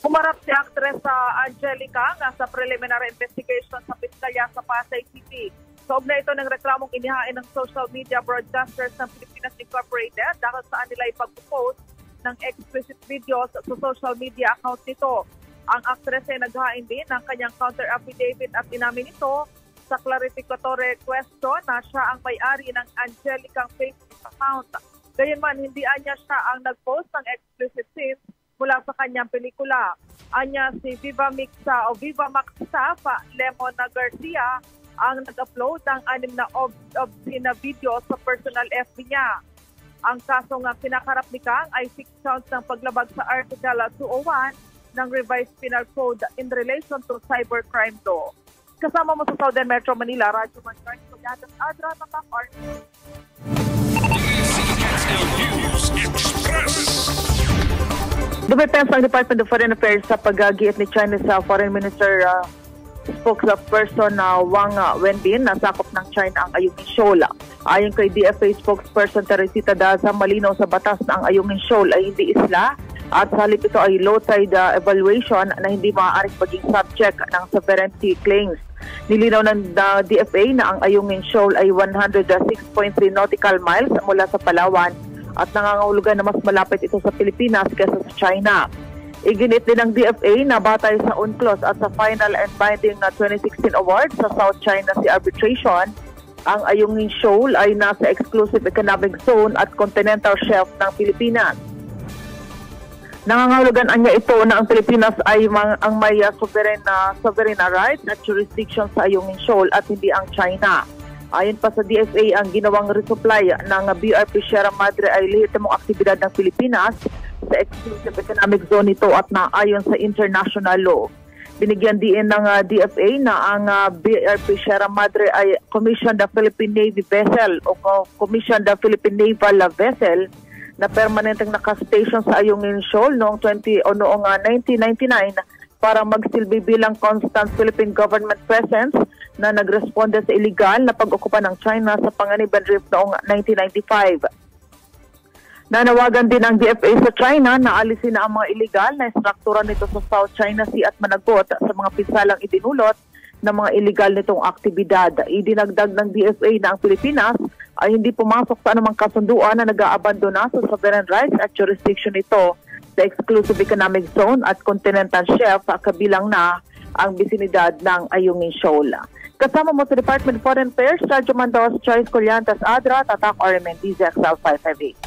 Humarap si Actress Angelica sa preliminary investigation sa Piskalya sa Pasay City. Kaugnay ito ng reklamong inihain ng social media broadcasters ng Pilipinas Incorporated dahil saan nila ipag-post ng explicit videos sa social media account nito. Ang actress ay naghain din ng kanyang counter-affidavit at inamin ito sa clarificatory question na siya ang may-ari ng Angelica Facebook account. Gayunman, hindi anya siya ang nag-post ng explicit scenes mula sa kanyang pelikula. Anya si Viva Max Lemon Garcia ang nag-upload ng 6 na obscene na video sa personal FB niya. Ang kaso nga kinakarap ni Kang ay 6 counts ng paglabag sa Article 201 ng Revised Penal Code in relation to cybercrime law. Kasama mo sa Southern Metro Manila, Radyo Manchart, Kuyatas Adra, Tatak, Dumipensa ang Department of Foreign Affairs sa pag-giit ni China's Foreign Minister spokesperson Wang Wenbin na sakop ng China ang Ayungin Shoal. Ayon kay DFA spokesperson Teresita Daza, malinaw sa batas na ang Ayungin Shoal ay hindi isla at sa halip ito ay low tide evaluation na hindi maaaring maging subject ng sovereignty claims. Nilinaw ng DFA na ang Ayungin Shoal ay 106.3 nautical miles mula sa Palawan at nangangahulugan na mas malapit ito sa Pilipinas kaysa sa China. Iginit din ng DFA na batay sa UNCLOS at sa final and binding 2016 award sa South China Sea Arbitration, ang Ayungin Shoal ay nasa exclusive economic zone at continental shelf ng Pilipinas. Nangangahulugan niya ito na ang Pilipinas ay ang may sovereign right at jurisdiction sa Ayungin Shoal at hindi ang China. Ayon pa sa DFA, ang ginawang resupply ng BRP Sierra Madre ay lehitimong aktibidad ng Pilipinas sa exclusive economic zone nito at naayon sa international law. Binigyan din ng DFA na ang BRP Sierra Madre ay Commissioned Philippine Navy Vessel o Commissioned Philippine Naval Vessel na permanenteng nakastation sa Ayungin Shoal noong 1999 para magsilbi bilang constant Philippine government presence na nagresponde sa illegal na pag-okupa ng China sa Panganiban Reef noong 1995. Nanawagan din ang DFA sa China na alisin na ang mga illegal na struktura nito sa South China Sea at managot sa mga pinsalang idinulot ng mga illegal nitong aktibidad. Idinagdag ng DFA na ang Pilipinas ay hindi pumasok sa anumang kasunduan na nag-aabandona sa sovereign rights at jurisdiction nito sa exclusive economic zone at continental shelf kabilang na ang bisinidad ng Ayungin Shoal. Kasama mo sa Department of Foreign Affairs, Radyo Mandaos, Choice Colyantas Adra, Tatak, RMN, DZXL 558.